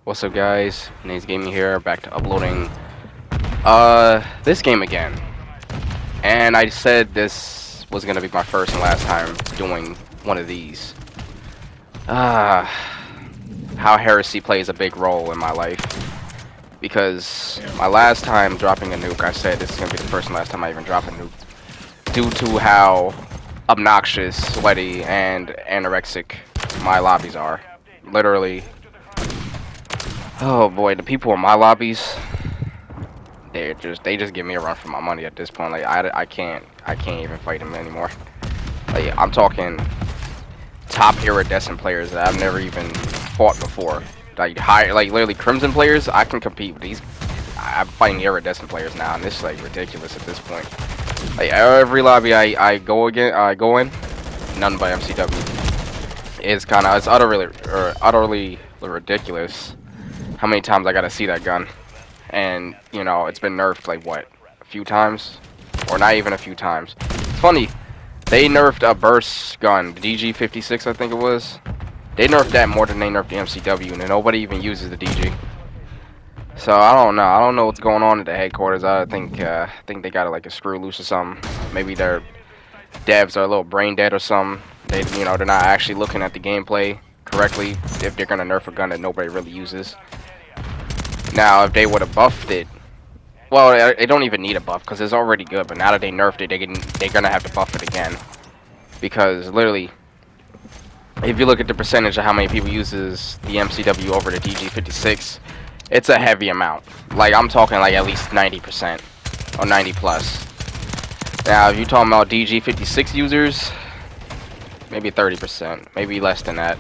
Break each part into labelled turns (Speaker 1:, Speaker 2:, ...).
Speaker 1: What's up, guys? Nate's Gaming here, back to uploading this game again. And I said this was gonna be my first and last time doing one of these. Ah, how heresy plays a big role in my life. Because my last time dropping a nuke, I said this is gonna be the first and last time I even drop a nuke. Due to how obnoxious, sweaty, and anorexic my lobbies are. Literally. Oh boy, the people in my lobbies, they just give me a run for my money at this point. Like I can't even fight them anymore. Like I'm talking top iridescent players that I've never even fought before. Like literally crimson players, I can compete with these. I'm fighting iridescent players now, and this is like ridiculous at this point. Like every lobby I go in, none but MCW. It's utterly ridiculous how many times I gotta see that gun. And you know, it's been nerfed like what, a few times, or not even a few times. It's funny, they nerfed a burst gun, the DG56 I think it was. They nerfed that more than they nerfed the MCW, and nobody even uses the DG. So I don't know what's going on at the headquarters. I think they got like a screw loose or something. Maybe their devs are a little brain dead or something. They're not actually looking at the gameplay correctly if they're gonna nerf a gun that nobody really uses. Now, if they would have buffed it, well, it don't even need a buff because it's already good. But now that they nerfed it, they're gonna have to buff it again, because literally, if you look at the percentage of how many people uses the MCW over the DG56, it's a heavy amount. Like I'm talking like at least 90% or 90 plus. Now, if you're talking about DG56 users, maybe 30%, maybe less than that.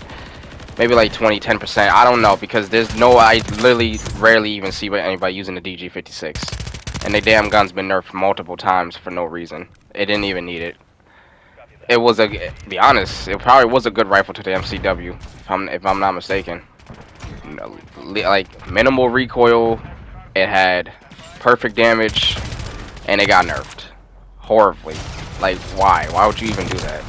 Speaker 1: Maybe like 10%. I don't know, because I literally rarely even see anybody using the DG56. And the damn gun's been nerfed multiple times for no reason. It didn't even need it. It was to be honest, it probably was a good rifle to the MCW, if I'm not mistaken. Like minimal recoil, it had perfect damage, and it got nerfed horribly. Like why? Why would you even do that?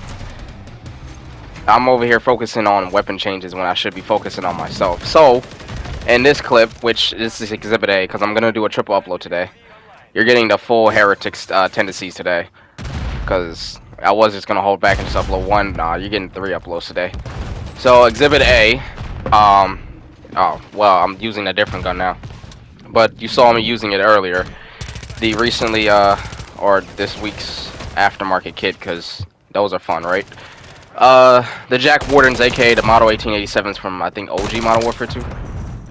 Speaker 1: I'm over here focusing on weapon changes when I should be focusing on myself. So, in this clip, which is Exhibit A, because I'm going to do a triple upload today, you're getting the full Heretic Tendencies today. Because I was just going to hold back and just upload one. Nah, you're getting 3 uploads today. So, Exhibit A, oh, well, I'm using a different gun now. But you saw me using it earlier. The recently, or this week's aftermarket kit, because those are fun, right? The Jack Wardens, aka the Model 1887s from, I think, OG Modern Warfare 2,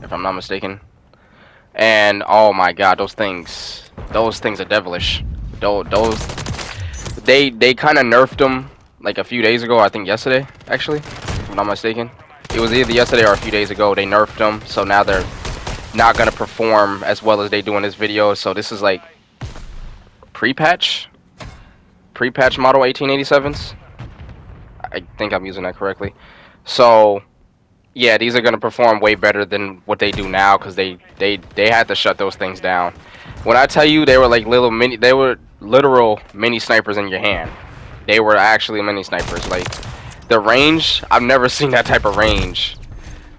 Speaker 1: if I'm not mistaken. And oh my god, those things are devilish. They kind of nerfed them like a few days ago. I think yesterday, actually, if I'm not mistaken. It was either yesterday or a few days ago. They nerfed them, so now they're not gonna perform as well as they do in this video. So this is like pre-patch Model 1887s. I think I'm using that correctly. So, yeah, these are gonna perform way better than what they do now, because they had to shut those things down. When I tell you they were like they were literal mini snipers in your hand. They were actually mini snipers. Like the range, I've never seen that type of range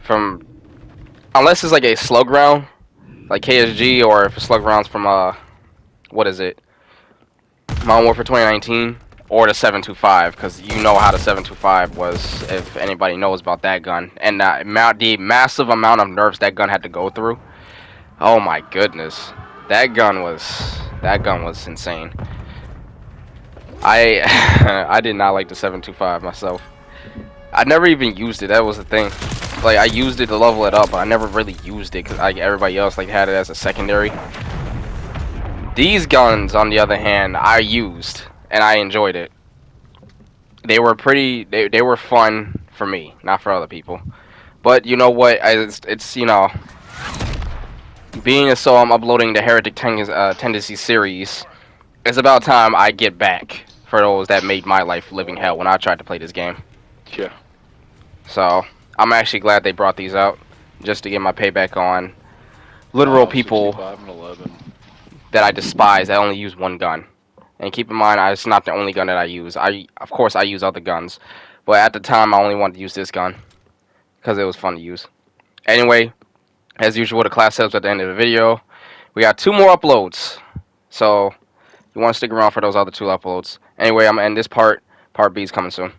Speaker 1: from, unless it's like a slug round, like KSG, or if a slug rounds from what is it, Modern Warfare 2019. Or the 725, because you know how the 725 was, if anybody knows about that gun, and the massive amount of nerfs that gun had to go through. Oh my goodness, that gun was insane. I I did not like the 725 myself. I never even used it. That was the thing. Like I used it to level it up, but I never really used it because like everybody else like had it as a secondary. These guns, on the other hand, I used. And I enjoyed it. They were they were fun for me, not for other people. But you know what? It's you know, being as so I'm uploading the Heretic Tendencies series, it's about time I get back for those that made my life living hell when I tried to play this game.
Speaker 2: Yeah.
Speaker 1: So I'm actually glad they brought these out, just to get my payback on literal people
Speaker 2: 65 and 11.
Speaker 1: that I despise that only use one gun. And keep in mind, it's not the only gun that I use. Of course, I use other guns. But at the time, I only wanted to use this gun. Because it was fun to use. Anyway, As usual, the class setups at the end of the video. We got 2 more uploads, so you want to stick around for those other 2 uploads. Anyway, I'm gonna end this part. Part B is coming soon.